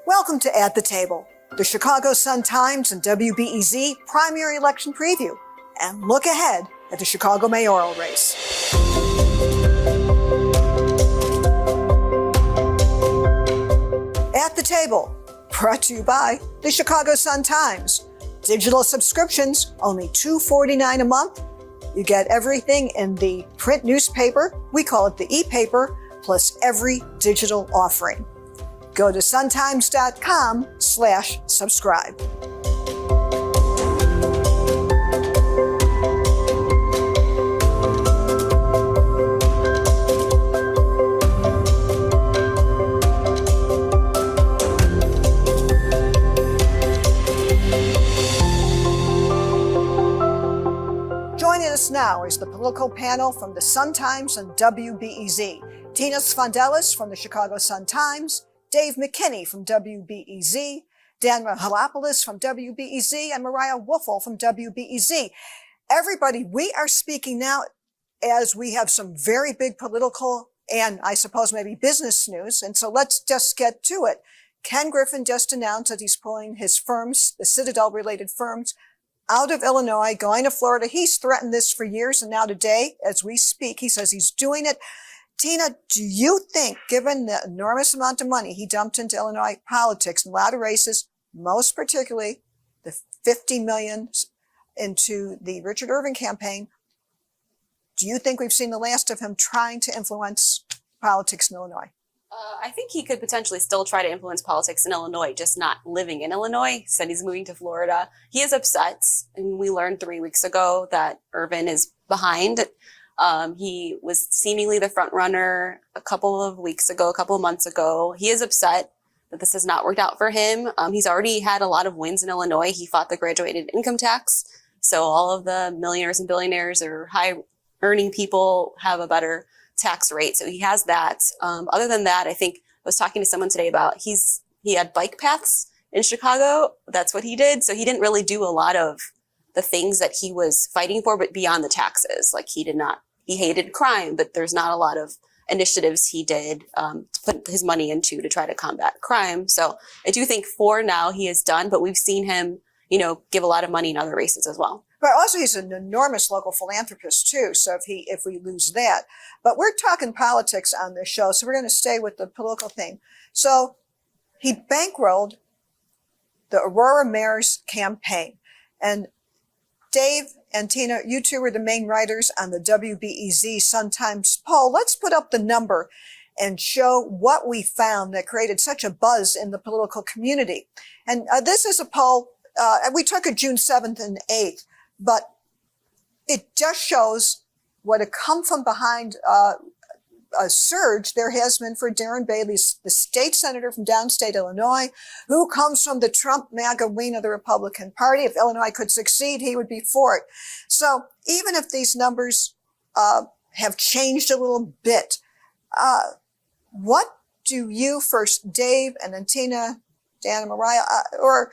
Welcome to At the Table, the Chicago Sun-Times and WBEZ primary election preview, and look ahead at the Chicago mayoral race. At the Table, brought to you by the Chicago Sun-Times. Digital subscriptions, only $2.49 a month. You get everything in the print newspaper, we call it the e-paper, plus every digital offering. Go to suntimes.com/subscribe. Joining us now is the political panel from the Sun-Times and WBEZ. Tina Sfondelis from the Chicago Sun-Times, Dave McKinney from WBEZ, Dan Halopoulos from WBEZ, and Mariah Woelfel from WBEZ. Everybody, we are speaking now as we have some very big political and I suppose maybe business news. And so let's just get to it. Ken Griffin just announced that he's pulling his firms, the Citadel-related firms, out of Illinois, going to Florida. He's threatened this for years, and now today, as we speak, he says he's doing it. Tina, do you think, given the enormous amount of money he dumped into Illinois politics in a lot of races, most particularly the $50 million into the Richard Irvin campaign, do you think we've seen the last of him trying to influence politics in Illinois? I think he could potentially still try to influence politics in Illinois, just not living in Illinois. He said he's moving to Florida. He is upset. And we learned 3 weeks ago that Irvin is behind. He was seemingly the front runner a couple of months ago. He is upset that this has not worked out for him. He's already had a lot of wins in Illinois. He fought the graduated income tax. So all of the millionaires and billionaires or high earning people have a better tax rate. So he has that. Other than that, I think I was talking to someone today about he had bike paths in Chicago. That's what he did. So he didn't really do a lot of the things that he was fighting for, but beyond the taxes. Like he hated crime, but there's not a lot of initiatives he did to put his money into to try to combat crime. So I do think for now he is done, but we've seen him, give a lot of money in other races as well. But also he's an enormous local philanthropist too. So if we lose that, but we're talking politics on this show, so we're going to stay with the political theme. So he bankrolled the Aurora mayor's campaign, and Dave and Tina, you two were the main writers on the WBEZ Sun-Times poll. Let's put up the number and show what we found that created such a buzz in the political community. And this is a poll, we took it June 7th and 8th, but it just shows what a come from behind a surge there has been for Darren Bailey, the state senator from downstate Illinois, who comes from the Trump MAGA wing of the Republican Party. If Illinois could succeed, he would be for it. So even if these numbers have changed a little bit, what do you first, Dave, and then Tina, Dan, and Mariah, or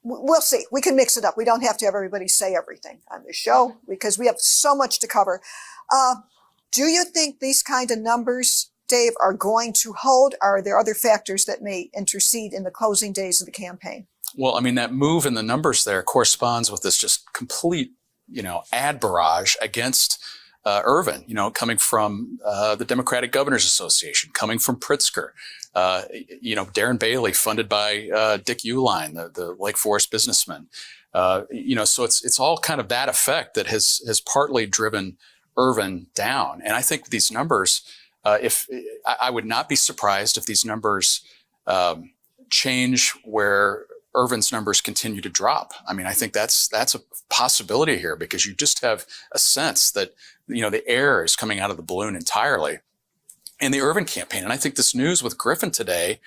we'll see. We can mix it up. We don't have to have everybody say everything on this show because we have so much to cover. Do you think these kind of numbers, Dave, are going to hold? Or are there other factors that may intercede in the closing days of the campaign? Well, I mean, that move in the numbers there corresponds with this just complete, ad barrage against Irvin, coming from the Democratic Governors Association, coming from Pritzker, Darren Bailey, funded by Dick Uihlein, the Lake Forest businessman. So it's all kind of that effect that has partly driven Irvin down. And I think these numbers, I would not be surprised if these numbers change where Irvin's numbers continue to drop. I mean, I think that's a possibility here because you just have a sense that, the air is coming out of the balloon entirely in the Irvin campaign. And I think this news with Griffin today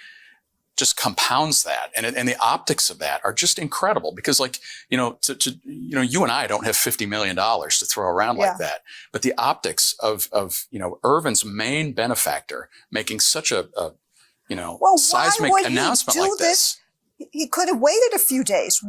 just compounds that. And the optics of that are just incredible because you and I don't have $50 million to throw around like that. But the optics of Irvin's main benefactor making such a seismic announcement like this. He could have waited a few days.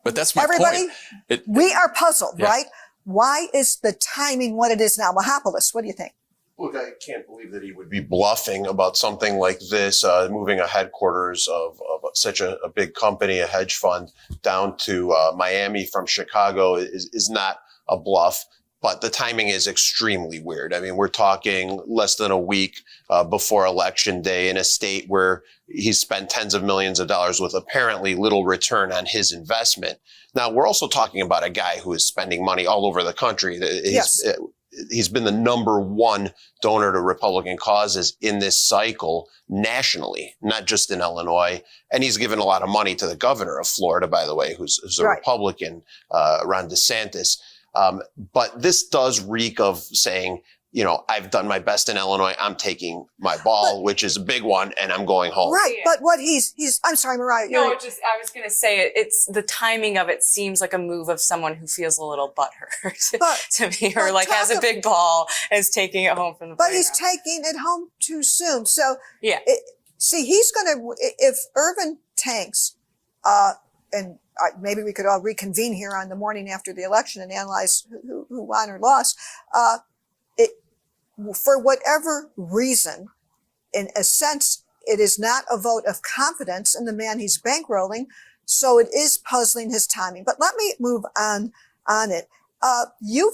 But that's my Everybody, point. We are puzzled, right? Why is the timing what it is now? Halopoulos, what do you think? Look, I can't believe that he would be bluffing about something like this, moving a headquarters of such a big company, a hedge fund, down to Miami from Chicago is not a bluff. But the timing is extremely weird. I mean, we're talking less than a week before Election Day in a state where he's spent tens of millions of dollars with apparently little return on his investment. Now, we're also talking about a guy who is spending money all over the country. He's been the number one donor to Republican causes in this cycle nationally, not just in Illinois. And he's given a lot of money to the governor of Florida, by the way, who's a Republican, Ron DeSantis. But this does reek of saying, you know, I've done my best in Illinois. I'm taking my ball, which is a big one, and I'm going home. Right. But what he's I'm sorry, Mariah. No, I was going to say it's the timing of it seems like a move of someone who feels a little butthurt to me, or like has a big ball and is taking it home from the But he's taking it home too soon. So yeah. He's going to, if Irvin tanks, and maybe we could all reconvene here on the morning after the election and analyze who won or lost. For whatever reason, in a sense, it is not a vote of confidence in the man he's bankrolling. So it is puzzling his timing. But let me move on it. You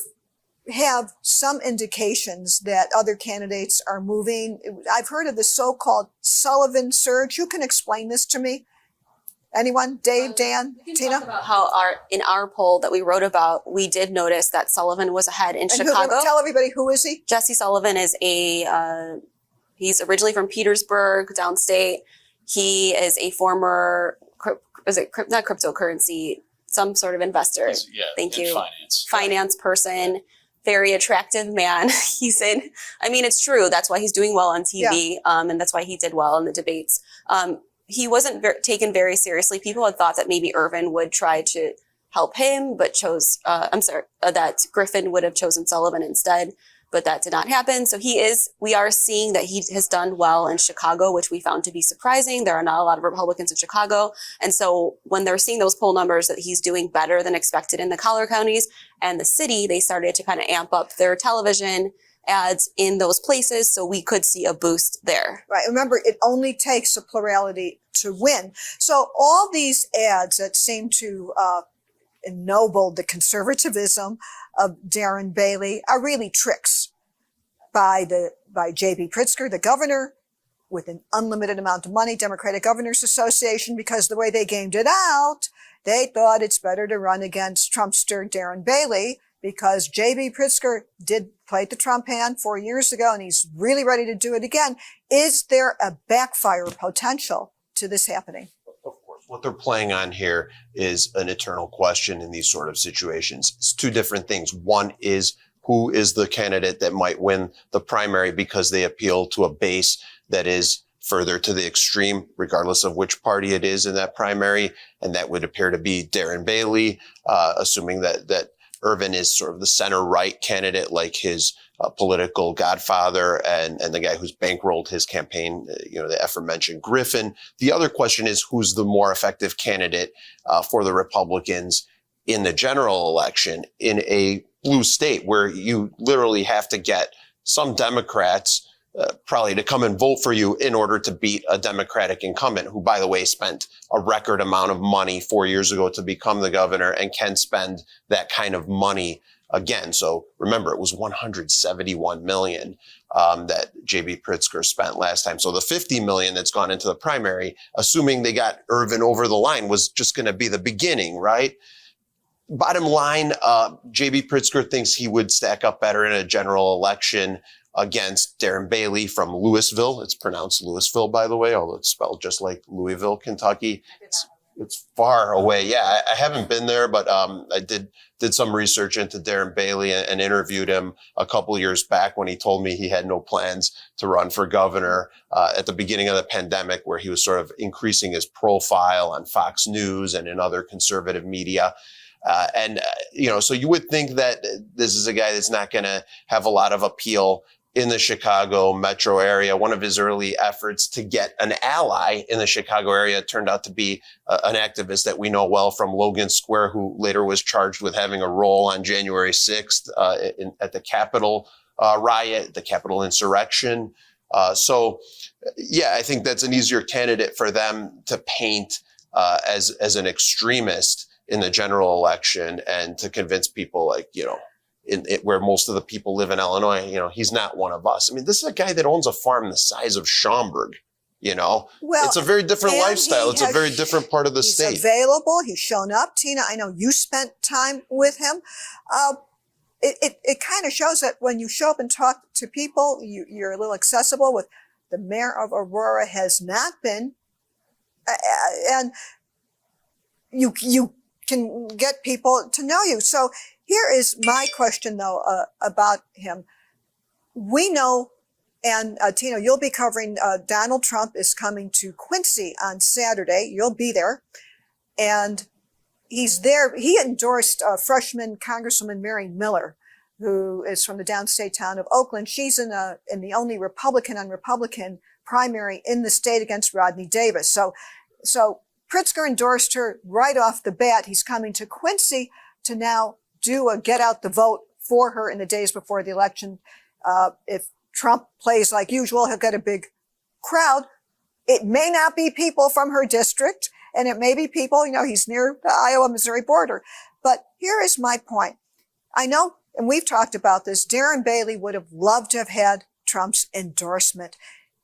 have some indications that other candidates are moving. I've heard of the so-called Sullivan surge. Who can explain this to me? Anyone? Dave, Dan, Tina? About how in our poll that we wrote about, we did notice that Sullivan was ahead in Chicago. Tell everybody, who is he? Jesse Sullivan is he's originally from Petersburg, downstate. He is a former, not cryptocurrency, some sort of investor. Thank you. Finance person. Very attractive man. It's true. That's why he's doing well on TV. Yeah. And that's why he did well in the debates. He wasn't taken very seriously. People had thought that maybe Irvin would try to help him, but chose, that Griffin would have chosen Sullivan instead, but that did not happen. So we are seeing that he has done well in Chicago, which we found to be surprising. There are not a lot of Republicans in Chicago. And so when they're seeing those poll numbers that he's doing better than expected in the collar counties and the city, they started to kind of amp up their television ads in those places, so we could see a boost there. Right. Remember, it only takes a plurality to win. So all these ads that seem to ennoble the conservatism of Darren Bailey are really tricks by J.B. Pritzker, the governor, with an unlimited amount of money, Democratic Governors Association, because the way they gamed it out, they thought it's better to run against Trumpster Darren Bailey, because J.B. Pritzker did play the Trump hand 4 years ago, and he's really ready to do it again. Is there a backfire potential to this happening? Of course. What they're playing on here is an eternal question in these sort of situations. It's two different things. One is, who is the candidate that might win the primary because they appeal to a base that is further to the extreme, regardless of which party it is in that primary. And that would appear to be Darren Bailey, assuming that Irvin is sort of the center-right candidate, like his political godfather and the guy who's bankrolled his campaign, the aforementioned Griffin. The other question is, who's the more effective candidate for the Republicans in the general election in a blue state where you literally have to get some Democrats probably to come and vote for you in order to beat a Democratic incumbent who, by the way, spent a record amount of money 4 years ago to become the governor and can spend that kind of money again. So remember, it was $171 million that J.B. Pritzker spent last time. So the $50 million that's gone into the primary, assuming they got Irvin over the line, was just going to be the beginning, right? Bottom line, J.B. Pritzker thinks he would stack up better in a general election against Darren Bailey from Louisville. It's pronounced Louisville, by the way, although it's spelled just like Louisville, Kentucky. It's far away. Yeah, I haven't been there, but I did some research into Darren Bailey and interviewed him a couple of years back when he told me he had no plans to run for governor at the beginning of the pandemic, where he was sort of increasing his profile on Fox News and in other conservative media. So you would think that this is a guy that's not going to have a lot of appeal in the Chicago metro area. One of his early efforts to get an ally in the Chicago area turned out to be an activist that we know well from Logan Square, who later was charged with having a role on January 6th at the Capitol riot, the Capitol insurrection. So, yeah, I think that's an easier candidate for them to paint as an extremist in the general election, and to convince people, like, where most of the people live in Illinois, he's not one of us. I mean, this is a guy that owns a farm the size of Schaumburg. Well, it's a very different lifestyle. It's a very different part of the state. He's available. He's shown up. Tina, I know you spent time with him. It kind of shows that when you show up and talk to people, you're a little accessible. With the mayor of Aurora has not been, and you can get people to know you. So here is my question, though, about him. We know, and Tina, you'll be covering, Donald Trump is coming to Quincy on Saturday. You'll be there. And he's there. He endorsed freshman Congresswoman Mary Miller, who is from the downstate town of Oakland. She's in the only Republican on Republican primary in the state against Rodney Davis. So Pritzker endorsed her right off the bat. He's coming to Quincy to now do a get out the vote for her in the days before the election. If Trump plays like usual, he'll get a big crowd. It may not be people from her district, and it may be people, he's near the Iowa-Missouri border. But here is my point. I know, and we've talked about this, Darren Bailey would have loved to have had Trump's endorsement.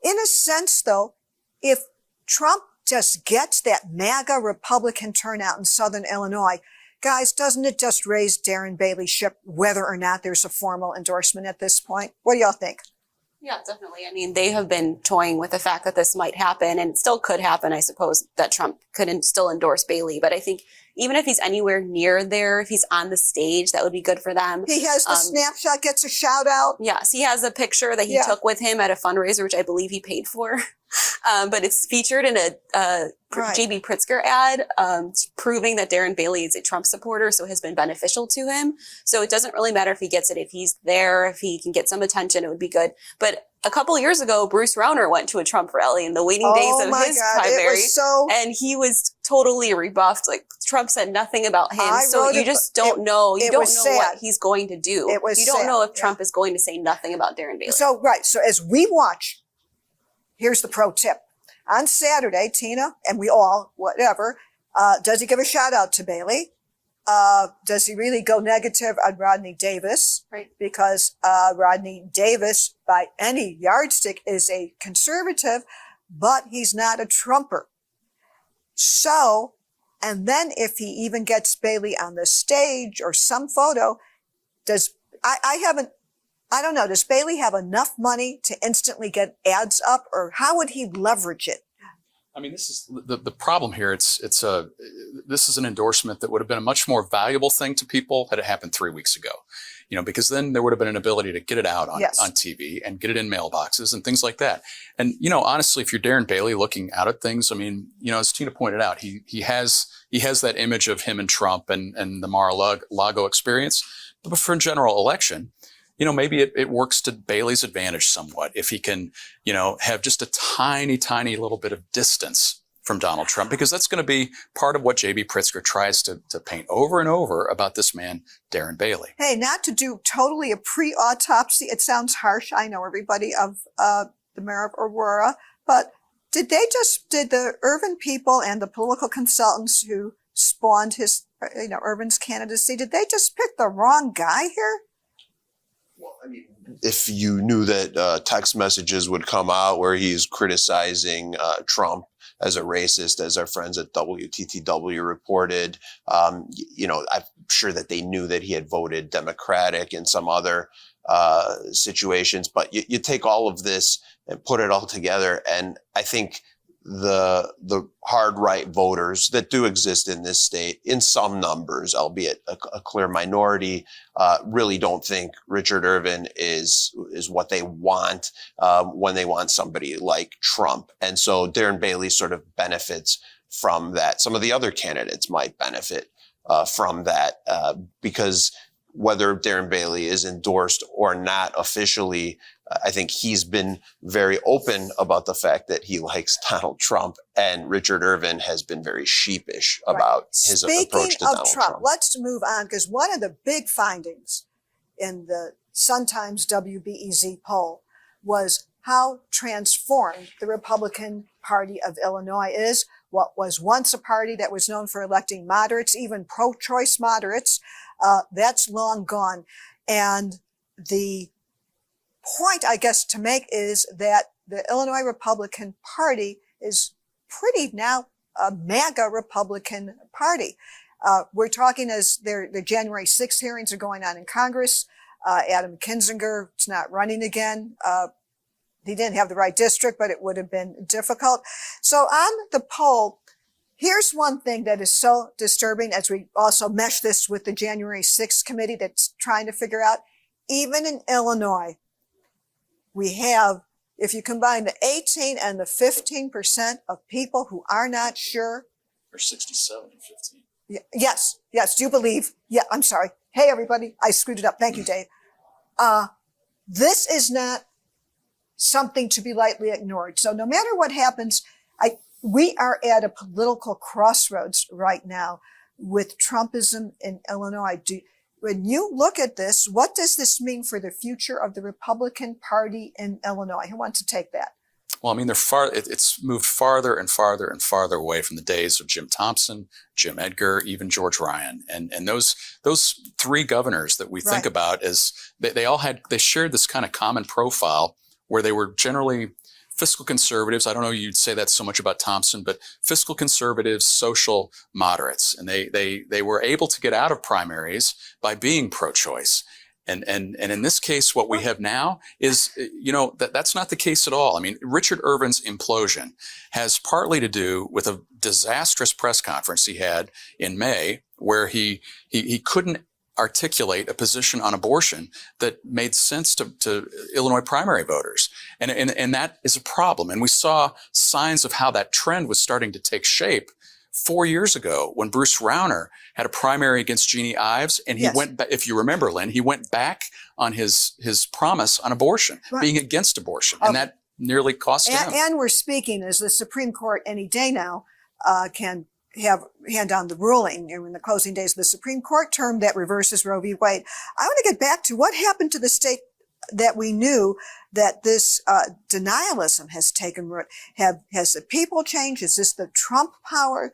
In a sense, though, if Trump just gets that MAGA Republican turnout in Southern Illinois, guys, doesn't it just raise Darren Bailey's ship whether or not there's a formal endorsement at this point? What do y'all think? Yeah, definitely. I mean, they have been toying with the fact that this might happen, and it still could happen, I suppose, that Trump could still endorse Bailey. But I think even if he's anywhere near there, if he's on the stage, that would be good for them. He has the snapshot, gets a shout out. Yes, he has a picture that he took with him at a fundraiser, which I believe he paid for. But it's featured in a JB Pritzker ad, proving that Darren Bailey is a Trump supporter, so has been beneficial to him. So it doesn't really matter if he gets it. If he's there, if he can get some attention, it would be good. But a couple years ago, Bruce Rauner went to a Trump rally in the waning days of his primary, and he was totally rebuffed. Like, Trump said nothing about him. So you just don't know. You don't know what he's going to do. You don't know if Trump is going to say nothing about Darren Bailey. So as we watch, here's the pro tip. On Saturday, Tina, and we all, whatever, does he give a shout out to Bailey? Does he really go negative on Rodney Davis? Right. Because Rodney Davis, by any yardstick, is a conservative, but he's not a Trumper. So, and then if he even gets Bailey on the stage or some photo, does Bailey have enough money to instantly get ads up, or how would he leverage it? I mean, this is the problem here. This is an endorsement that would have been a much more valuable thing to people had it happened 3 weeks ago, because then there would have been an ability to get it out on TV and get it in mailboxes and things like that. And, honestly, if you're Darren Bailey looking out at things, I mean, as Tina pointed out, he has that image of him and Trump and the Mar-a-Lago experience. But for a general election, maybe it works to Bailey's advantage somewhat if he can, have just a tiny, tiny little bit of distance from Donald Trump, because that's going to be part of what JB Pritzker tries to paint over and over about this man, Darren Bailey. Hey, not to do totally a pre-autopsy. It sounds harsh. I know everybody of the mayor of Aurora, but did the Irvin people and the political consultants who spawned his, Irvin's candidacy, did they just pick the wrong guy here? Well, I mean, if you knew that text messages would come out where he's criticizing Trump as a racist, as our friends at WTTW reported, I'm sure that they knew that he had voted Democratic in some other situations. But you take all of this and put it all together, and I think the hard right voters that do exist in this state in some numbers, albeit a clear minority, really don't think Richard Irvin is what they want when they want somebody like Trump. And so Darren Bailey sort of benefits from that. Some of the other candidates might benefit from that because whether Darren Bailey is endorsed or not officially, I think he's been very open about the fact that he likes Donald Trump, and Richard Irvin has been very sheepish about his approach to Donald Trump. Let's move on, because one of the big findings in the Sun-Times WBEZ poll was how transformed the Republican Party of Illinois is. What was once a party that was known for electing moderates, even pro-choice moderates, that's long gone. And the point, I guess, to make is that the Illinois Republican Party is pretty now a MAGA Republican Party. We're talking as the January 6th hearings are going on in Congress. Adam Kinzinger is not running again. He didn't have the right district, but it would have been difficult. So on the poll, here's one thing that is so disturbing as we also mesh this with the January 6th committee that's trying to figure out, even in Illinois, we have, if you combine the 18 and the 15% of people who are not sure. Or 67 and 15. Yes. Do you believe? Yeah, I'm sorry. Hey, everybody. I screwed it up. Thank you, Dave. This is not something to be lightly ignored. So no matter what happens, we are at a political crossroads right now with Trumpism in Illinois. When you look at this, what does this mean for the future of the Republican Party in Illinois? Who wants to take that? Well, I mean, it's moved farther and farther and farther away from the days of Jim Thompson, Jim Edgar, even George Ryan. And those three governors that we think about as they shared this kind of common profile where they were generally fiscal conservatives. I don't know you'd say that so much about Thompson, but fiscal conservatives, social moderates. And they were able to get out of primaries by being pro-choice. And in this case, what we have now is, that's not the case at all. I mean, Richard Irvin's implosion has partly to do with a disastrous press conference he had in May, where he couldn't articulate a position on abortion that made sense to Illinois primary voters. And that is a problem. And we saw signs of how that trend was starting to take shape 4 years ago when Bruce Rauner had a primary against Jeannie Ives. And he went back, if you remember, Lynn, he went back on his promise on abortion, being against abortion. And that nearly cost him. And we're speaking as the Supreme Court any day now can hand down the ruling in the closing days of the Supreme Court term that reverses Roe v. Wade. I want to get back to what happened to the state that we knew that this denialism has taken root. Has the people changed? Is this the Trump power?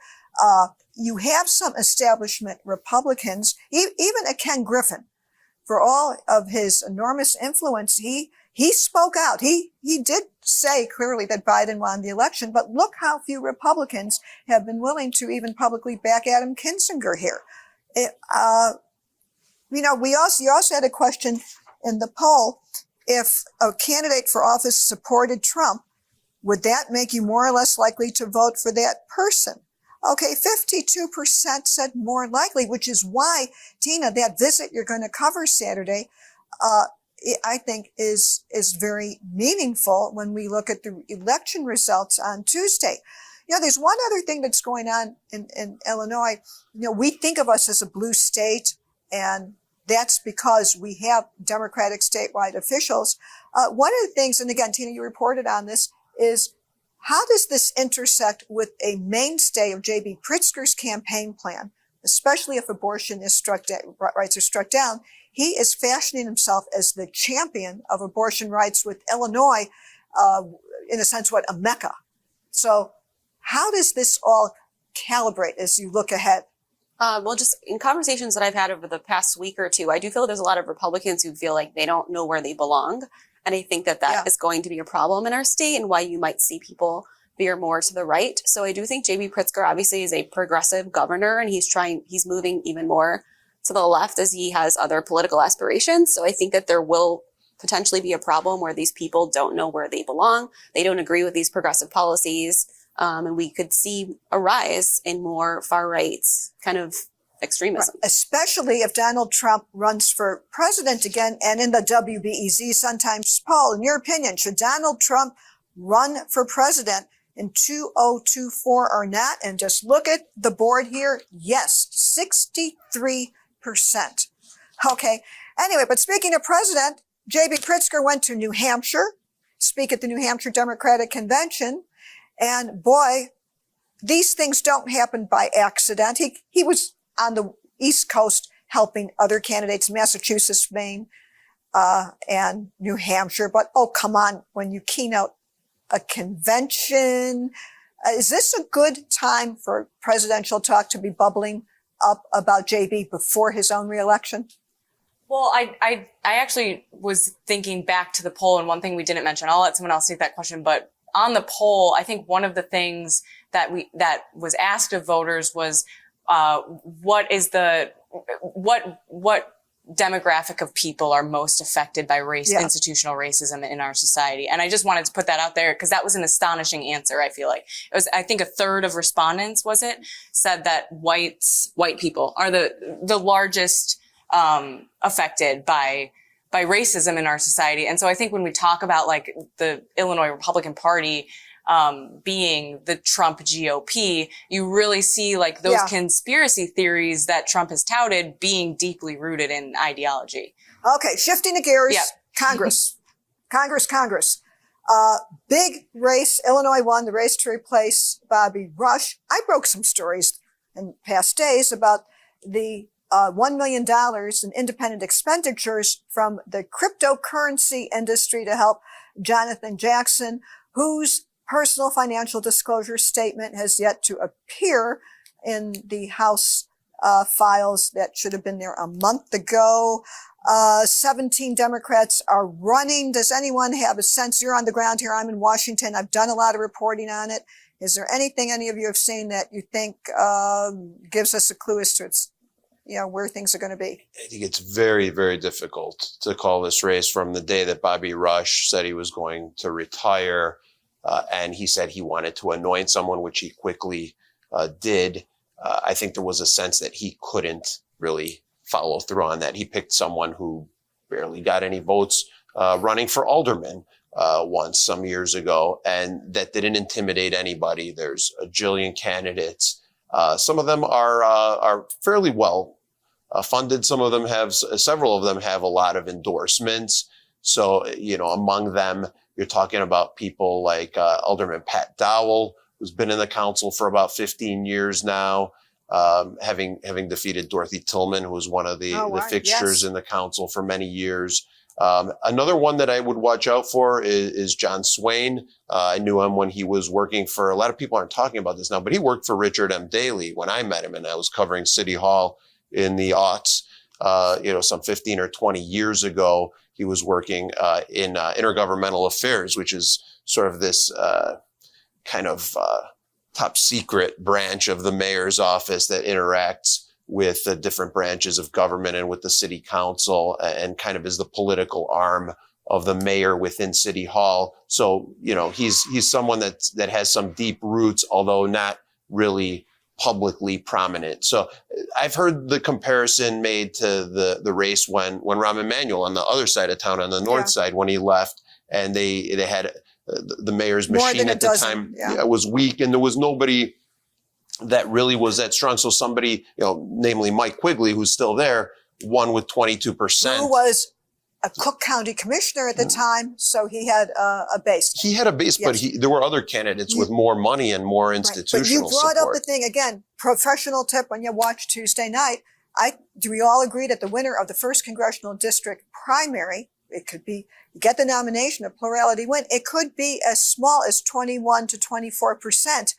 You have some establishment Republicans, even a Ken Griffin, for all of his enormous influence, he spoke out. He did say clearly that Biden won the election, but look how few Republicans have been willing to even publicly back Adam Kinzinger here. You also had a question in the poll. If a candidate for office supported Trump, would that make you more or less likely to vote for that person? Okay, 52% said more likely, which is why, Tina, that visit you're going to cover Saturday, I think is very meaningful when we look at the election results on Tuesday. There's one other thing that's going on in Illinois. We think of us as a blue state, and that's because we have Democratic statewide officials. One of the things, and again, Tina, you reported on this, is how does this intersect with a mainstay of J.B. Pritzker's campaign plan, especially if abortion is rights are struck down? He is fashioning himself as the champion of abortion rights with Illinois, in a sense, a mecca. So how does this all calibrate as you look ahead? Well, just in conversations that I've had over the past week or two, I do feel there's a lot of Republicans who feel like they don't know where they belong. And I think that is going to be a problem in our state and why you might see people veer more to the right. So I do think J.B. Pritzker obviously is a progressive governor, and he's moving even more to the left as he has other political aspirations. So I think that there will potentially be a problem where these people don't know where they belong. They don't agree with these progressive policies. And we could see a rise in more far-right kind of extremism. Right. Especially if Donald Trump runs for president again. And in the WBEZ Sun-Times poll, in your opinion, should Donald Trump run for president in 2024 or not? And just look at the board here. Yes, 63%. Okay. Anyway, but speaking of president, J.B. Pritzker went to New Hampshire, speak at the New Hampshire Democratic Convention. And boy, these things don't happen by accident. He was on the East Coast helping other candidates, Massachusetts, Maine. and New Hampshire. But oh, come on, when you keynote a convention, is this a good time for presidential talk to be bubbling up about JB before his own reelection? Well, I actually was thinking back to the poll, and one thing we didn't mention, I'll let someone else take that question, but on the poll, I think one of the things that was asked of voters was, what demographic of people are most affected by institutional racism in our society? And I just wanted to put that out there because that was an astonishing answer. I feel like it was, I think a third of respondents said that white people are the largest, affected by racism in our society. And so I think when we talk about like the Illinois Republican Party, being the Trump GOP, you really see like those conspiracy theories that Trump has touted being deeply rooted in ideology. Okay, shifting the gears, Congress. Big race, Illinois won the race to replace Bobby Rush. I broke some stories in past days about the $1 million in independent expenditures from the cryptocurrency industry to help Jonathan Jackson, whose personal financial disclosure statement has yet to appear in the House files that should have been there a month ago. 17 Democrats are running. Does anyone have a sense? You're on the ground here. I'm in Washington. I've done a lot of reporting on it. Is there anything any of you have seen that you think gives us a clue as to its, where things are going to be? I think it's very, very difficult to call this race from the day that Bobby Rush said he was going to retire. And he said he wanted to anoint someone, which he quickly did. I think there was a sense that he couldn't really follow through on that. He picked someone who barely got any votes running for alderman once some years ago, and that didn't intimidate anybody. There's a jillion candidates. Some of them are fairly well funded. Several of them have a lot of endorsements. So, among them, you're talking about people like Alderman Pat Dowell, who's been in the council for about 15 years now, having defeated Dorothy Tillman, who was one of the fixtures in the council for many years. Another one that I would watch out for is John Swain. I knew him when he was working for, a lot of people aren't talking about this now, but he worked for Richard M. Daley when I met him, and I was covering City Hall in the aughts, some 15 or 20 years ago. He was working in intergovernmental affairs, which is sort of this kind of top secret branch of the mayor's office that interacts with the different branches of government and with the city council, and kind of is the political arm of the mayor within City Hall. So, he's someone that has some deep roots, although not really publicly prominent. So I've heard the comparison made to the race when Rahm Emanuel on the other side of town, on the north side, when he left, and they had the mayor's machine at the time was weak, and there was nobody that really was that strong. So somebody, namely Mike Quigley, who's still there, won with 22%. Who was a Cook County commissioner at the time, so he had a base. He had a base, but there were other candidates with more money and more institutional support. But you brought up the thing, again, professional tip when you watch Tuesday night. Do we all agree that the winner of the first congressional district primary, it could be, you get the nomination, a plurality win, it could be as small as 21 to 24%.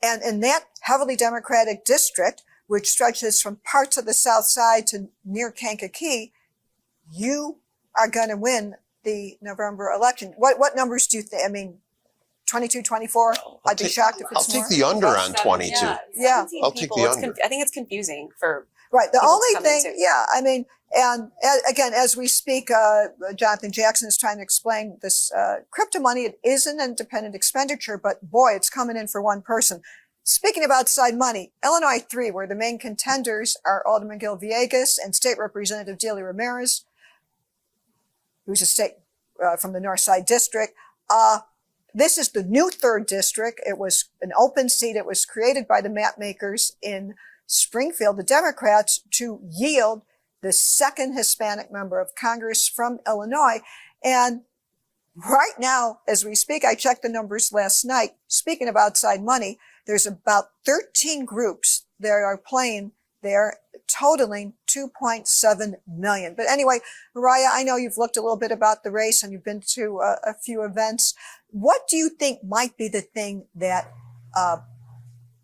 And in that heavily Democratic district, which stretches from parts of the South Side to near Kankakee, you are going to win the November election. What numbers do you think? I mean, 22, 24? I'd be shocked if it's more. I'll take the under on 22. Yeah. I'll take the under. I think it's confusing for right. The people only to come thing, into. I mean, and again, as we speak, Jonathan Jackson is trying to explain this crypto money. It is an independent expenditure, but boy, it's coming in for one person. Speaking of outside money, Illinois 3, where the main contenders are Alderman Gil Villegas and State Representative Delia Ramirez, who's a state from the North Side District. This is the new 3rd district. It was an open seat. It was created by the map makers in Springfield, the Democrats, to yield the 2nd Hispanic member of Congress from Illinois. And right now, as we speak, I checked the numbers last night. Speaking of outside money, there's about 13 groups that are playing there, totaling 2.7 million. But anyway, Mariah, I know you've looked a little bit about the race and you've been to a few events. What do you think might be the thing that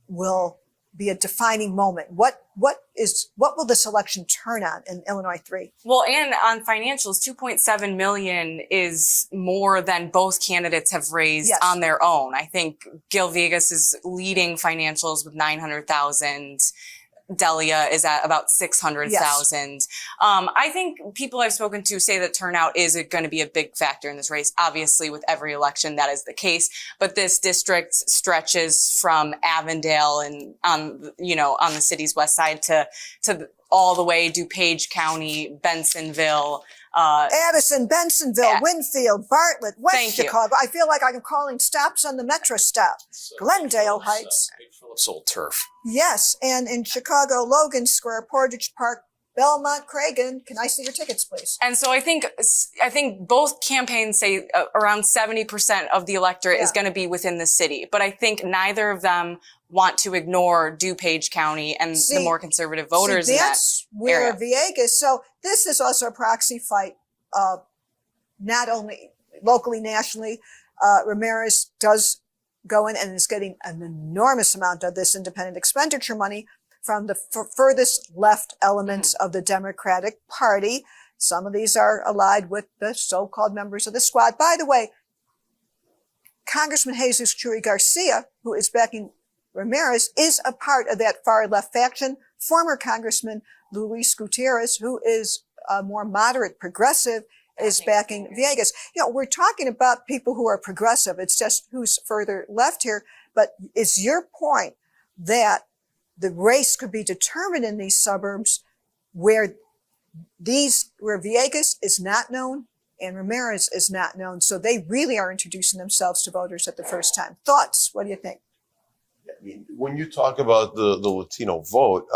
will be a defining moment? What will this election turn on in Illinois 3? Well, and on financials, 2.7 million is more than both candidates have raised Yes. on their own. I think Gil Vegas is leading financials with 900,000. Delia is at about 600,000. I think people I've spoken to say that turnout is going to be a big factor in this race. Obviously, with every election, that is the case. But this district stretches from Avondale and on the city's west side to all the way DuPage County, Bensonville. Addison, Bensonville, Winfield, Bartlett, West Thank you. Chicago. I feel like I'm calling stops on the Metro stop. Glendale Heights. Phillips old turf. Yes, and in Chicago, Logan Square, Portage Park, Belmont, Cragen. Can I see your tickets, please? And so I think both campaigns say around 70% of the electorate is going to be within the city. But I think neither of them want to ignore DuPage County and the more conservative voters in that that's where area. Villegas. So this is also a proxy fight, not only locally, nationally. Ramirez does go in and is getting an enormous amount of this independent expenditure money from the furthest left elements of the Democratic Party. Some of these are allied with the so-called members of the squad. By the way, Congressman Jesus Chuy Garcia, who is backing Ramirez, is a part of that far left faction. Former Congressman Luis Gutierrez, who is a more moderate progressive, is backing Villegas. We're talking about people who are progressive. It's just who's further left here. But is your point that the race could be determined in these suburbs where Villegas is not known and Ramirez is not known? So they really are introducing themselves to voters at the first time. Thoughts? What do you think? When you talk about the Latino vote,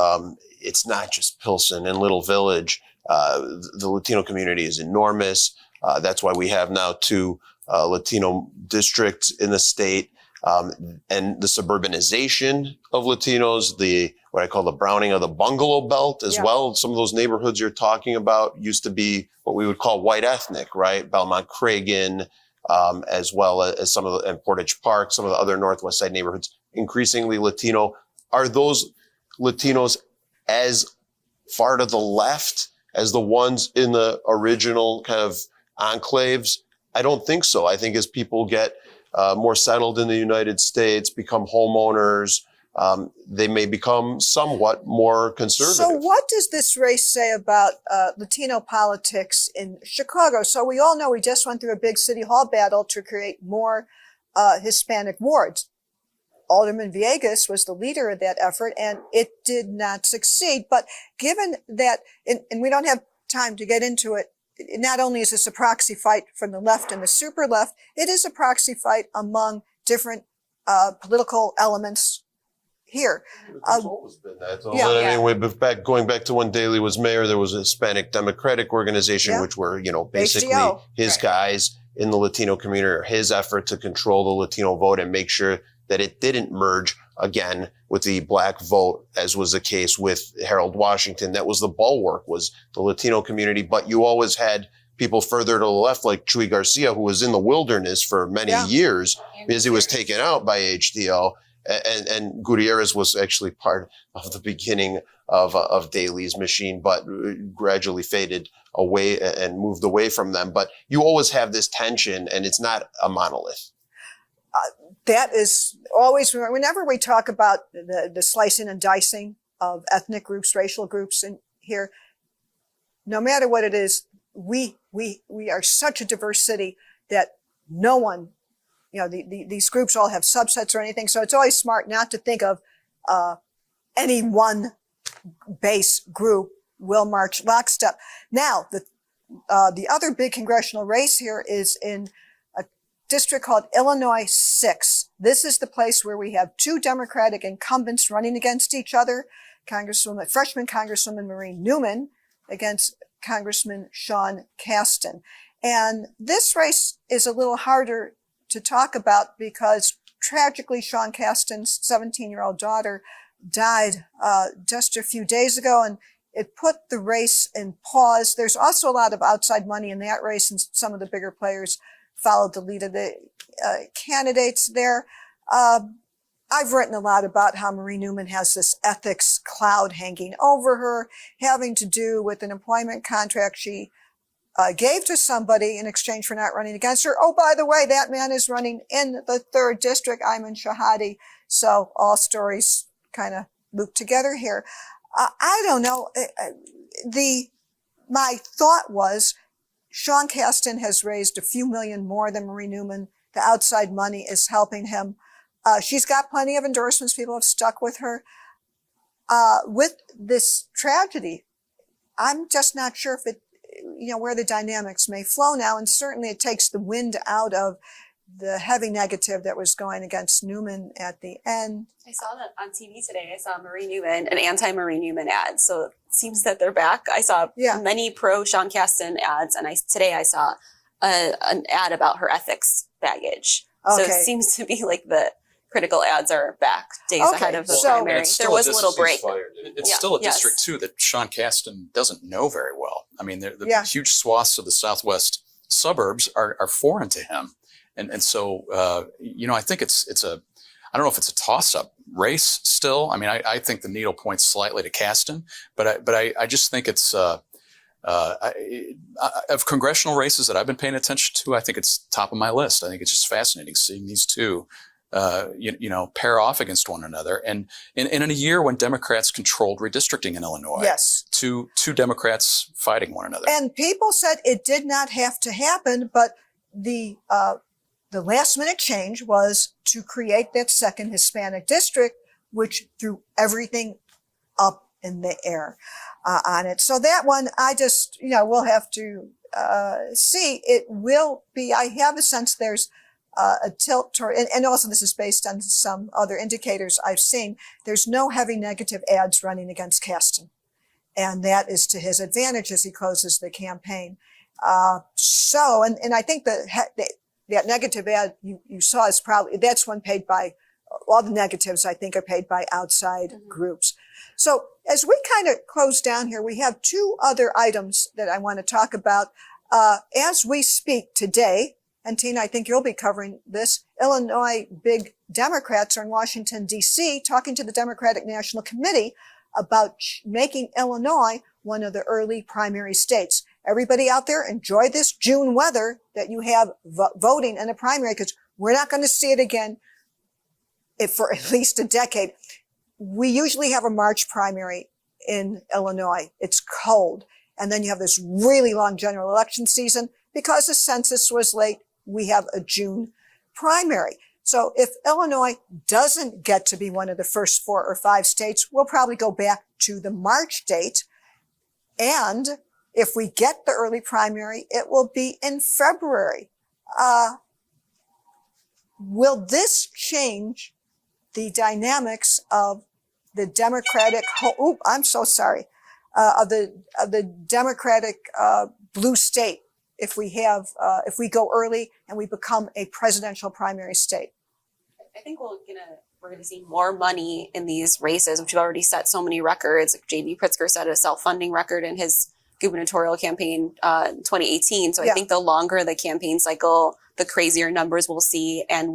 it's not just Pilsen and Little Village. The Latino community is enormous. That's why we have now 2 Latino districts in the state. And the suburbanization of Latinos, what I call the browning of the bungalow belt as well. Some of those neighborhoods you're talking about used to be what we would call white ethnic, right? Belmont Cragen, as well as some of and Portage Park, some of the other Northwest Side neighborhoods, increasingly Latino. Are those Latinos as far to the left as the ones in the original kind of enclaves? I don't think so. I think as people get more settled in the United States, become homeowners, they may become somewhat more conservative. So what does this race say about Latino politics in Chicago? So we all know we just went through a big city hall battle to create more Hispanic wards. Alderman Villegas was the leader of that effort, and it did not succeed. But given that, and we don't have time to get into it, not only is this a proxy fight from the left and the super left, it is a proxy fight among different political elements here. It's always been that. I mean, going back to when Daley was mayor, there was a Hispanic Democratic Organization, which were, basically HDO. his guys in the Latino community, or his effort to control the Latino vote and make sure that it didn't merge again with the black vote, as was the case with Harold Washington. That was the bulwark, was the Latino community. But you always had people further to the left, like Chuy Garcia, who was in the wilderness for many years because he was taken out by HDO. And Gutierrez was actually part of the beginning of Daley's machine, but gradually faded away and moved away from them. But you always have this tension, and it's not a monolith. That is always, whenever we talk about the slicing and dicing of ethnic groups, racial groups in here, no matter what it is, we are such a diverse city that no one, these groups all have subsets or anything. So it's always smart not to think of any one base group will march lockstep. Now, the other big congressional race here is in a district called Illinois 6. This is the place where we have 2 Democratic incumbents running against each other. Freshman Congresswoman Marie Newman against Congressman Sean Casten. And this race is a little harder to talk about because tragically Sean Casten's 17-year-old daughter died just a few days ago, and it put the race in pause. There's also a lot of outside money in that race, and some of the bigger players followed the lead of the candidates there. I've written a lot about how Marie Newman has this ethics cloud hanging over her, having to do with an employment contract she gave to somebody in exchange for not running against her. Oh, by the way, that man is running in the 3rd district, Ayman Shahadi. So all stories kind of loop together here. I don't know. My thought was Sean Casten has raised a few million more than Marie Newman. The outside money is helping him. She's got plenty of endorsements. People have stuck with her. With this tragedy, I'm just not sure if it, where the dynamics may flow now. And certainly it takes the wind out of the heavy negative that was going against Newman at the end. I saw that on TV today. I saw Marie Newman, an anti-Marie Newman ad. So it seems that they're back. I saw many pro Sean Casten ads, and today I saw an ad about her ethics baggage. Okay. So it seems to be like the critical ads are back days ahead of the primary. There was a little break. It's still a district too that Sean Casten doesn't know very well. I mean, the huge swaths of the southwest suburbs are foreign to him. And so, I think I don't know if it's a toss-up race still. I mean, I think the needle points slightly to Casten, but I just think it's, of congressional races that I've been paying attention to, I think it's top of my list. I think it's just fascinating seeing these two, pair off against one another. And in a year when Democrats controlled redistricting in Illinois, two Democrats fighting one another. And people said it did not have to happen, but the last minute change was to create that second Hispanic district, which threw everything up in the air on it. So that one, I just, we'll have to see. It will be, I have a sense there's a tilt toward, and also this is based on some other indicators I've seen. There's no heavy negative ads running against Casten. And that is to his advantage as he closes the campaign. And I think that negative ad you saw is probably, that's one paid by, all the negatives I think are paid by outside groups. So as we kind of close down here, we have 2 other items that I want to talk about. As we speak today, and Tina, I think you'll be covering this, Illinois big Democrats are in Washington, D.C., talking to the Democratic National Committee about making Illinois one of the early primary states. Everybody out there, enjoy this June weather that you have voting in a primary, because we're not going to see it again for at least a decade. We usually have a March primary in Illinois. It's cold. And then you have this really long general election season. Because the census was late, we have a June primary. So if Illinois doesn't get to be one of the first 4 or 5 states, we'll probably go back to the March date. And if we get the early primary, it will be in February. Will this change the dynamics of the Democratic, of the Democratic blue state if we go early and we become a presidential primary state? I think we're gonna see more money in these races, which have already set so many records. Like J.B. Pritzker set a self-funding record in his gubernatorial campaign in 2018. So I think the longer the campaign cycle, the crazier numbers we'll see, and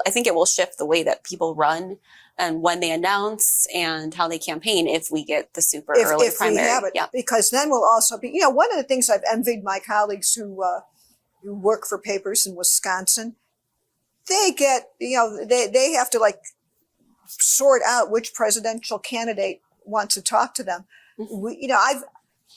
I think it will shift the way that people run and when they announce and how they campaign if we get the super early primary. We have it. Yeah. Because then we'll also be, one of the things I've envied my colleagues who work for papers in Wisconsin, they get, they have to sort out which presidential candidate wants to talk to them.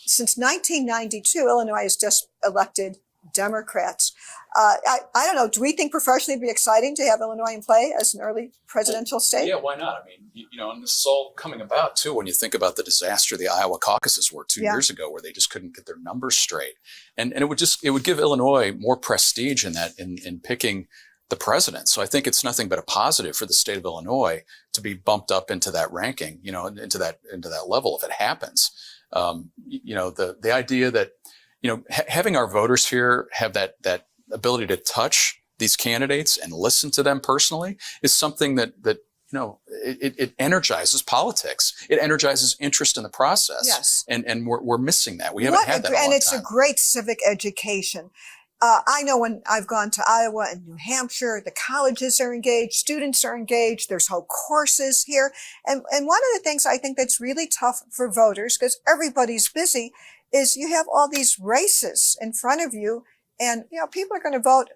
Since 1992, Illinois has just elected Democrats. I don't know. Do we think professionally it'd be exciting to have Illinois in play as an early presidential state? Yeah, why not? I mean, and this is all coming about too when you think about the disaster the Iowa caucuses were 2 years ago, where they just couldn't get their numbers straight, and it would give Illinois more prestige in picking the president. So I think it's nothing but a positive for the state of Illinois to be bumped up into that ranking, into that level if it happens. The idea that, having our voters here have that ability to touch these candidates and listen to them personally is something that it energizes politics. It energizes interest in the process. Yes. And we're missing that. We haven't had that in a long and it's time. a great civic education. I know when I've gone to Iowa and New Hampshire, the colleges are engaged, students are engaged, there's whole courses here. And one of the things I think that's really tough for voters, because everybody's busy, is you have all these races in front of you. And, people are going to vote.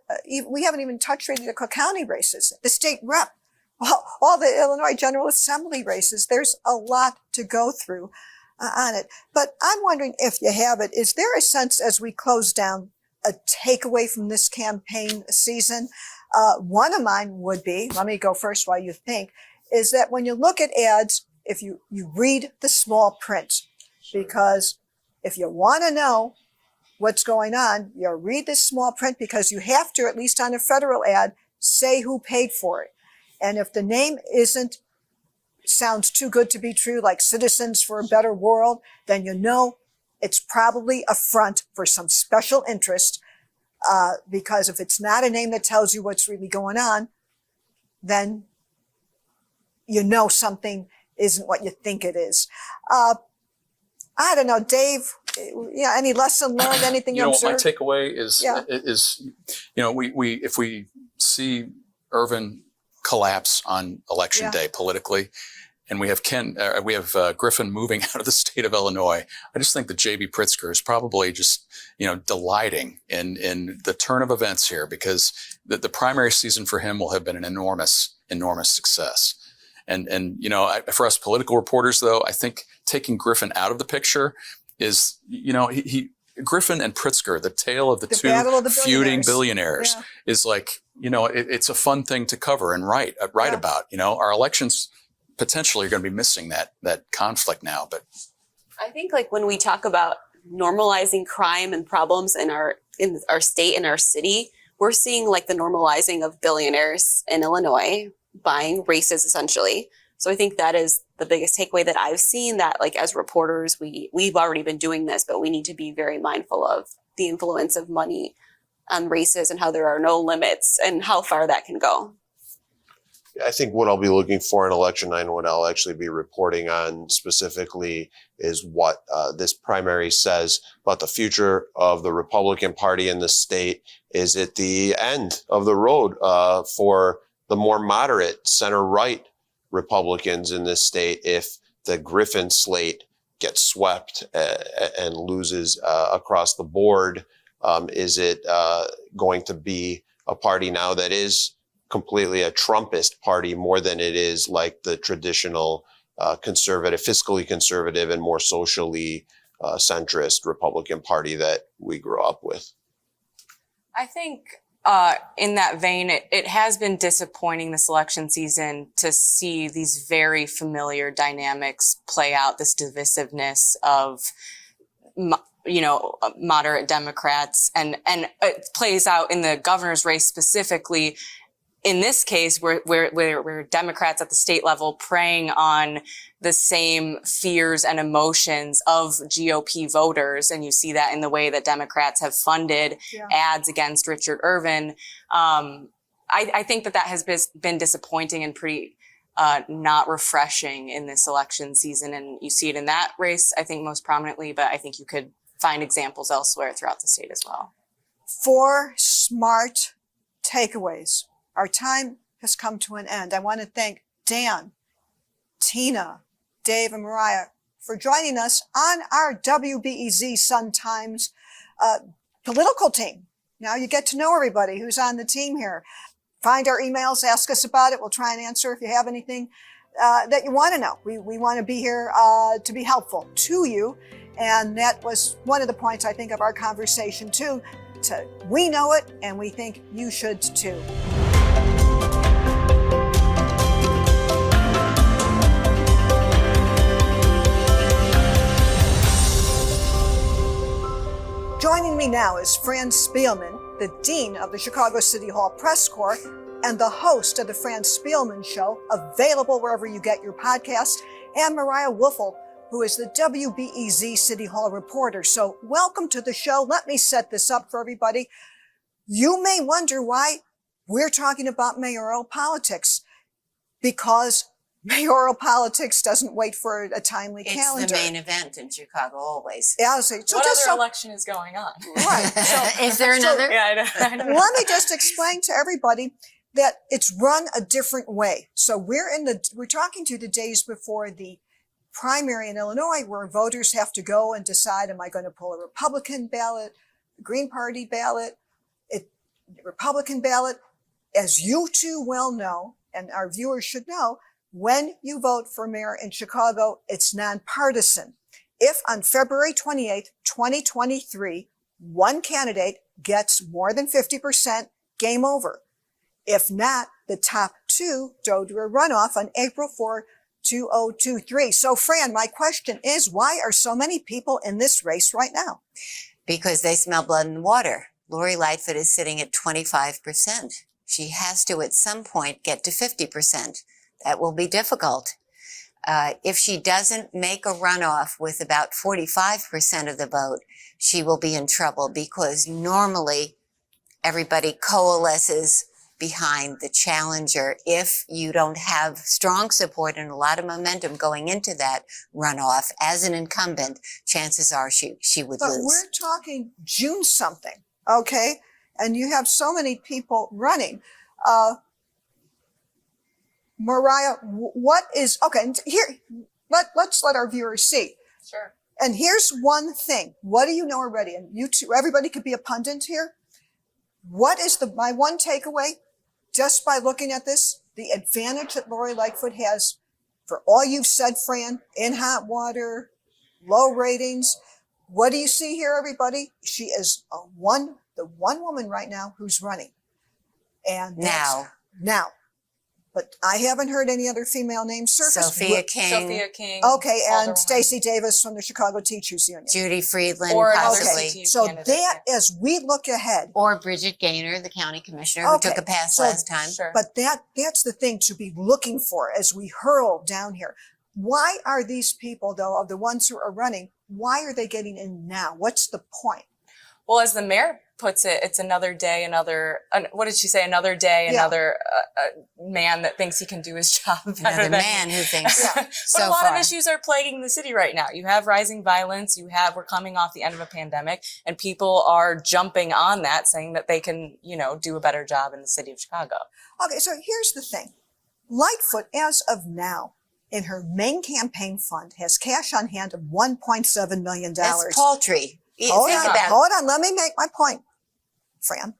We haven't even touched really the Cook County races, the state rep, all the Illinois General Assembly races. There's a lot to go through on it. But I'm wondering if you have it, is there a sense as we close down a takeaway from this campaign season? One of mine would be, let me go first while you think, is that when you look at ads, if you read the small print, because if you want to know what's going on, you read this small print, because you have to, at least on a federal ad, say who paid for it. And if the name sounds too good to be true, like Citizens for a Better World, then it's probably a front for some special interest, because if it's not a name that tells you what's really going on, then something isn't what you think it is. I don't know, Dave, any lesson learned, anything you what my observed? takeaway is, if we see Irvin collapse on election day politically, and we have Griffin moving out of the state of Illinois, I just think that J.B. Pritzker is probably just, delighting in the turn of events here, because the primary season for him will have been an enormous success. And for us political reporters, though, I think taking Griffin out of the picture is, Griffin and Pritzker, the tale of the two feuding billionaires, is like, it's a fun thing to cover and write about. Our elections potentially are going to be missing that conflict now. But I think when we talk about normalizing crime and problems in our state and our city, we're seeing the normalizing of billionaires in Illinois buying races, essentially. So I think that is the biggest takeaway that I've seen, that as reporters, we've already been doing this, but we need to be very mindful of the influence of money on races and how there are no limits and how far that can go. I think what I'll be looking for in election night, and what I'll actually be reporting on specifically, is what this primary says about the future of the Republican Party in the state. Is it the end of the road for the more moderate center-right Republicans in this state if the Griffin slate gets swept and loses across the board? Is it going to be a party now that is completely a Trumpist party more than it is like the traditional conservative, fiscally conservative and more socially centrist Republican Party that we grew up with? I think in that vein, it has been disappointing this election season to see these very familiar dynamics play out, this divisiveness of, moderate Democrats, and it plays out in the governor's race specifically. In this case, where Democrats at the state level preying on the same fears and emotions of GOP voters, and you see that in the way that Democrats have funded ads against Richard Irvin. I think that has been disappointing and pretty not refreshing in this election season, and you see it in that race, I think, most prominently, but I think you could find examples elsewhere throughout the state as well. 4 smart takeaways. Our time has come to an end. I want to thank Dan, Tina, Dave, and Mariah for joining us on our WBEZ Sun Times political team. Now you get to know everybody who's on the team here. Find our emails, ask us about it. We'll try and answer if you have anything that you want to know. We want to be here to be helpful to you. And that was one of the points, I think, of our conversation, too. We know it, and we think you should, too. Joining me now is Fran Spielman, the Dean of the Chicago City Hall Press Corps and the host of the Fran Spielman Show, available wherever you get your podcast, and Mariah Woelfel, who is the WBEZ City Hall reporter. So welcome to the show. Let me set this up for everybody. You may wonder why we're talking about mayoral politics, because mayoral politics doesn't wait for a timely It's calendar. the main event in Chicago always. Yeah, so What just other so, election is going on? right. So Is there another? Yeah, I don't know. let me just explain to everybody that it's run a different way. So we're talking to the days before the primary in Illinois, where voters have to go and decide, am I going to pull a Republican ballot, a Green Party ballot, the Republican ballot? As you too well know, and our viewers should know, when you vote for mayor in Chicago, it's nonpartisan. If on February 28th, 2023, one candidate gets more than 50%, game over. If not, the top two go to a runoff on April 4, 2023. So, Fran, my question is, why are so many people in this race right now? Because they smell blood in the water. Lori Lightfoot is sitting at 25%. She has to at some point get to 50%. That will be difficult. If she doesn't make a runoff with about 45% of the vote, she will be in trouble, because normally everybody coalesces behind the challenger. If you don't have strong support and a lot of momentum going into that runoff as an incumbent, chances are she would But lose. we're talking June something, okay? And you have so many people running. Mariah, what is, okay, and here, let's let our viewers see. Sure. And here's one thing. What do you know already? And you two, everybody could be a pundit here. What is my one takeaway just by looking at this? The advantage that Lori Lightfoot has, for all you've said, Fran, in hot water, low ratings. What do you see here, everybody? She is the one woman right now who's running. And Now. But I haven't heard any other female names surface. Sophia King, Okay, and Alderwoman. Stacey Davis from the Chicago Teachers Union. Judy Friedland, Or another possibly. CT So candidate, that, as we look ahead, Or Bridget Gaynor, the county commissioner, who Okay, took a pass so- last time. Sure. but that's the thing to be looking for as we hurl down here. Why are these people, though, of the ones who are running, why are they getting in now? What's the point? Well, as the mayor puts it, it's another day, what did she say? Another day, Yeah. another man that thinks he can do his job better Another than man who thinks Yeah. But so a lot far. of issues are plaguing the city right now. You have rising violence. We're coming off the end of a pandemic, and people are jumping on that, saying that they can, do a better job in the city of Chicago. Okay, so here's the thing. Lightfoot, as of now, in her main campaign fund, has cash on hand of $1.7 million. That's paltry. Hold Think on, about hold on. Let me make my point, Fran.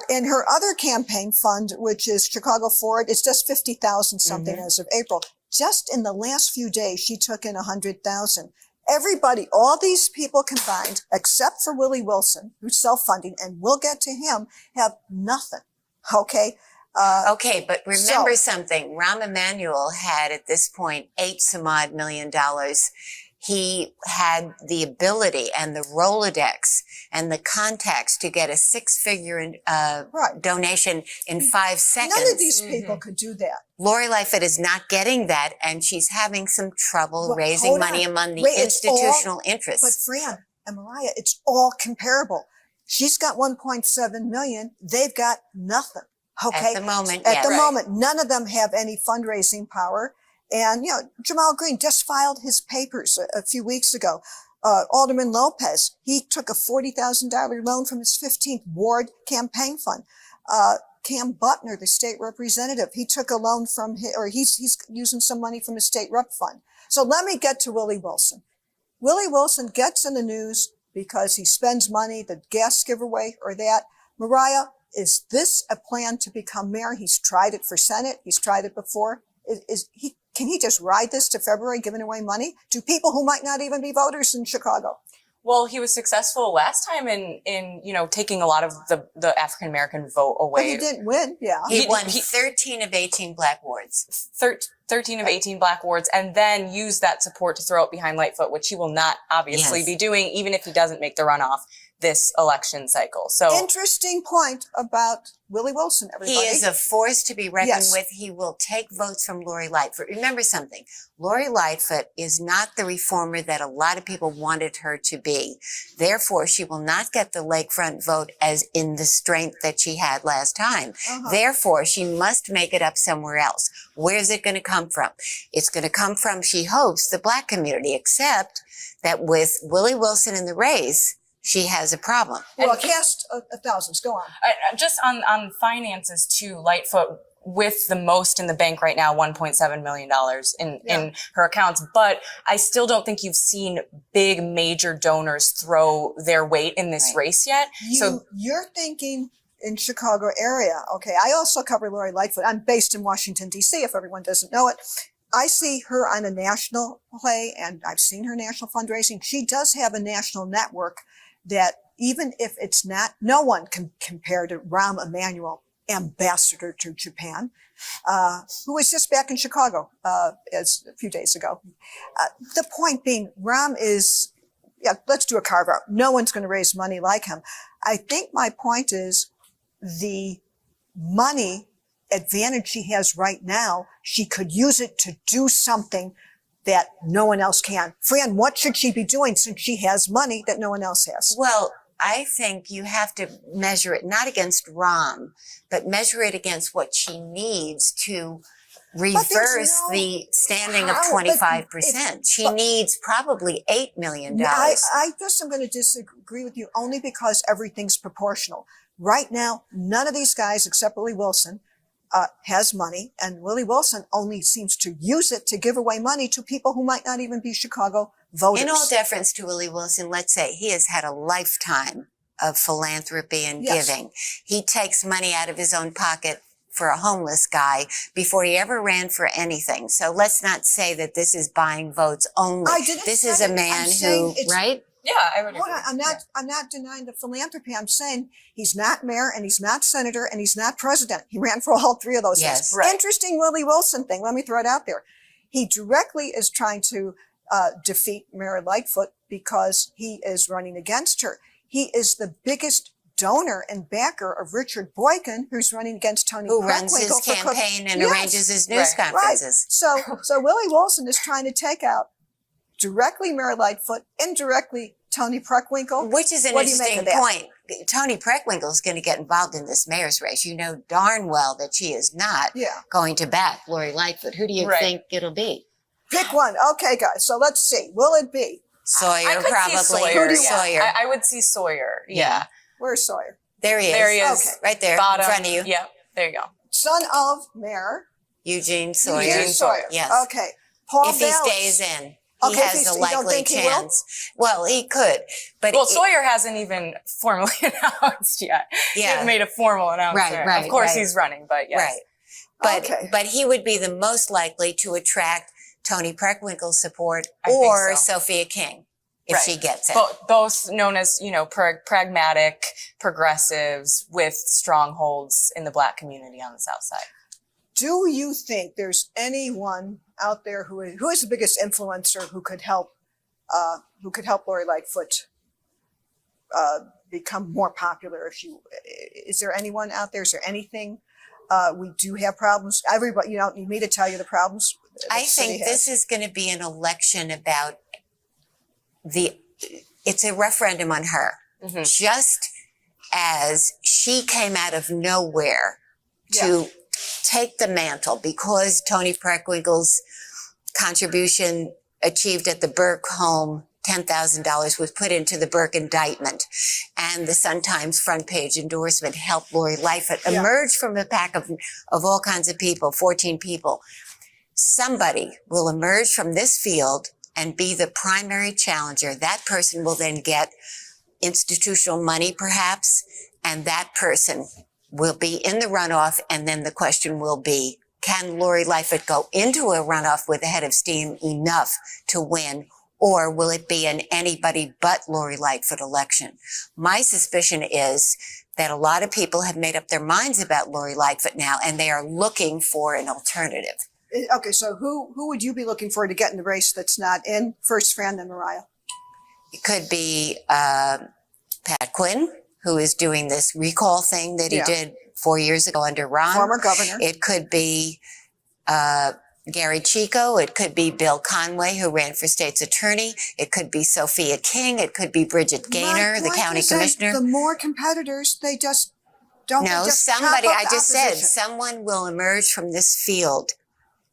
In her other campaign fund, which is Chicago Forward, it's just 50,000 something as of April. Just in the last few days, she took in 100,000. Everybody, all these people combined, except for Willie Wilson, who's self-funding, and we'll get to him, have nothing. Okay. Okay, but remember something. Rahm Emanuel had at this point $8 million. He had the ability and the Rolodex and the contacts to get a six-figure donation in 5 seconds. None of these people could do that. Lori Lightfoot is not getting that, and she's having some trouble Well, raising hold money on. among the Wait, it's all- institutional But interests. Fran and Mariah, it's all comparable. She's got 1.7 million. They've got nothing. Okay. At the moment, At yes. the Right. moment, none of them have any fundraising power. And, Jamal Green just filed his papers a few weeks ago. Alderman Lopez, he took a $40,000 loan from his 15th ward campaign fund. Cam Butner, the state representative, he took a loan from he's using some money from his state rep fund. So let me get to Willie Wilson. Willie Wilson gets in the news because he spends money, the gas giveaway or that. Mariah, is this a plan to become mayor? He's tried it for Senate. He's tried it before. Can he just ride this to February, giving away money to people who might not even be voters in Chicago? Well, he was successful last time in taking a lot of the African American vote But away. he didn't win. Yeah. He won he- 13 of 18 black wards. 13 of 18 black wards, and then use that support to throw it behind Lightfoot, which he will not obviously Yes. be doing, even if he doesn't make the runoff this election cycle. So Interesting point about Willie Wilson, everybody. He is a force to be reckoned Yes. with. He will take votes from Lori Lightfoot. Remember something. Lori Lightfoot is not the reformer that a lot of people wanted her to be. Therefore, she will not get the lakefront vote as in the strength that she had last time. Therefore, she must make it up somewhere else. Where's it going to come from? It's going to come from, she hopes, the black community, except that with Willie Wilson in the race, she has a problem. Well, cast of thousands. Go on. just on finances too, Lightfoot with the most in the bank right now, $1.7 million in her accounts. But I still don't think you've seen big major donors throw their weight in this race yet. You're thinking in Chicago area. Okay. I also cover Lori Lightfoot. I'm based in Washington, D.C., if everyone doesn't know it. I see her on a national play, and I've seen her national fundraising. She does have a national network that even if it's not, no one can compare to Rahm Emanuel, ambassador to Japan, who was just back in Chicago as a few days ago. The point being, Rahm is, let's do a carve out. No one's going to raise money like him. I think my point is the money advantage she has right now, she could use it to do something that no one else can. Fran, what should she be doing since she has money that no one else has? Well, I think you have to measure it not against Rahm, but measure it against what she needs to reverse the standing of 25%. She needs probably $8 million. I guess I'm going to disagree with you only because everything's proportional. Right now, none of these guys except Willie Wilson has money, and Willie Wilson only seems to use it to give away money to people who might not even be Chicago voters. In all deference to Willie Wilson, let's say he has had a lifetime of philanthropy and giving. He takes money out of his own pocket for a homeless guy before he ever ran for anything. So let's not say that this is buying votes only. This is a man who, right? Yeah, I would agree. I'm not denying the philanthropy. I'm saying he's not mayor and he's not senator and he's not president. He ran for all three of those things. Right. Interesting Willie Wilson thing. Let me throw it out there. He directly is trying to defeat Mayor Lightfoot because he is running against her. He is the biggest donor and backer of Richard Boykin, who's running against Tony Who runs his campaign and arranges his news conferences. Right. So Willie Wilson is trying to take out directly Mayor Lightfoot, indirectly Tony Preckwinkle. Which is an interesting point. Tony Preckwinkle is going to get involved in this mayor's race. You know darn well that she is not going to back Lori Lightfoot. Who do you think it'll be? Pick one. Okay, guys. So let's see. Will it be Sawyer? Probably. Sawyer. Sawyer. I would see Sawyer. Yeah. Where's Sawyer? There he is. There he is. Okay. Right there Bottom. in front of you. Yep. There you go. Son of Mayor Eugene Sawyer. Eugene Sawyer. Yes. Okay. Paul If he Vallis. stays in, he Okay, has a you don't likely think he will? chance. Well, he could, but Sawyer hasn't even formally announced yet. He hasn't made a formal announcement. Right, of course right. he's running, but yes. Right. But he would be the most likely to attract Tony Preckwinkle's support I think or so. Sophia King if she gets it. Both known as, pragmatic progressives with strongholds in the black community on the South Side. Do you think there's anyone out there who is the biggest influencer who could help Lori Lightfoot become more popular? Is there anyone out there? Is there anything? We do have problems. Everybody, you don't need me to tell you the problems. I think this is going to be an election about it's a referendum on her. Mm-hmm. Just as she came out of nowhere to take the mantle because Tony Preckwinkle's contribution achieved at the Burke home, $10,000 was put into the Burke indictment, and the Sun-Times front page endorsement helped Lori Lightfoot emerge from a pack of all kinds of people, 14 people. Somebody will emerge from this field and be the primary challenger. That person will then get institutional money, perhaps, and that person will be in the runoff. And then the question will be, can Lori Lightfoot go into a runoff with a head of steam enough to win? Or will it be an anybody but Lori Lightfoot election? My suspicion is that a lot of people have made up their minds about Lori Lightfoot now, and they are looking for an alternative. Okay, so who would you be looking for to get in the race that's not in? First Fran, then Mariah. It could be Pat Quinn, who is doing this recall thing that he Yeah. did 4 years ago under Ron. Former governor. It could be Gary Chico. It could be Bill Conway, who ran for state's attorney. It could be Sophia King. It could be Bridget Gaynor, My the point county is that commissioner. The more competitors, they just don't. No, they just somebody, chop up I the just said, opposition. someone will emerge from this field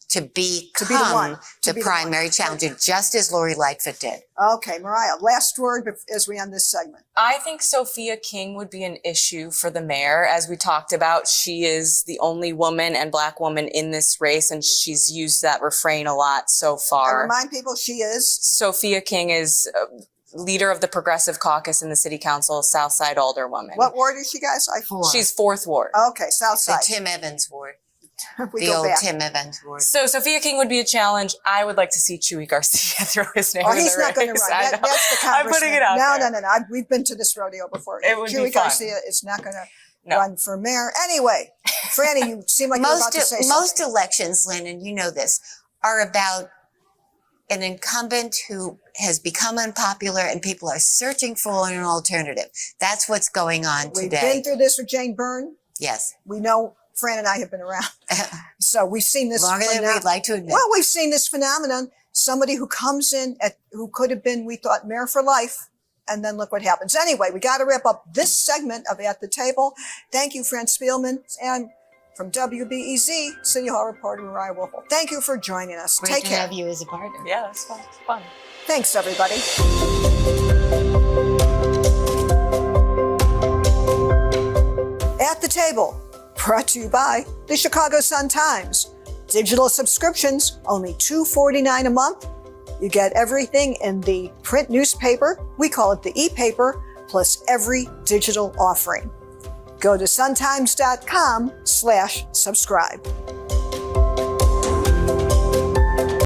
to become the one, to the be the primary one. challenger, just as Lori Lightfoot did. Okay, Mariah, last word as we end this segment. I think Sophia King would be an issue for the mayor. As we talked about, she is the only woman and Black woman in this race, and she's used that refrain a lot so I far. remind people she is. Sophia King is leader of the Progressive Caucus in the City Council, Southside Alderwoman. What ward is she, guys? She's 4th Ward. Okay, South The Side. Tim Evans ward, We the go old back. Tim Evans ward. So Sophia King would be a challenge. I would like to see Chuy Garcia throw his name Oh, in the he's not going to race. run. I That, know. that's the I'm congressman. putting it out there. No. We've been to this rodeo before. It would be Chuy fun. Garcia is not going to No. run for mayor. Anyway, Franny, you seem like you're about to say Most something. elections, Lynn, and you know this, are about an incumbent who has become unpopular and people are searching for an alternative. That's what's going on We've today. been through this with Jane Byrne. Yes. We know Fran and I have been around. So we've seen this. Longer than we'd like to admit. Well, we've seen this phenomenon. Somebody who comes in who could have been, we thought, mayor for life. And then look what happens. Anyway, we got to wrap up this segment of At the Table. Thank you, Fran Spielman. And from WBEZ, City Hall reporter Mariah Wolfel. Thank you for joining us. Great Take to care. have you as a partner. Yeah, that's fun. It's fun. Thanks, everybody. At the Table, brought to you by the Chicago Sun-Times. Digital subscriptions, only $2.49 a month. You get everything in the print newspaper, we call it the e-paper, plus every digital offering. Go to suntimes.com/subscribe.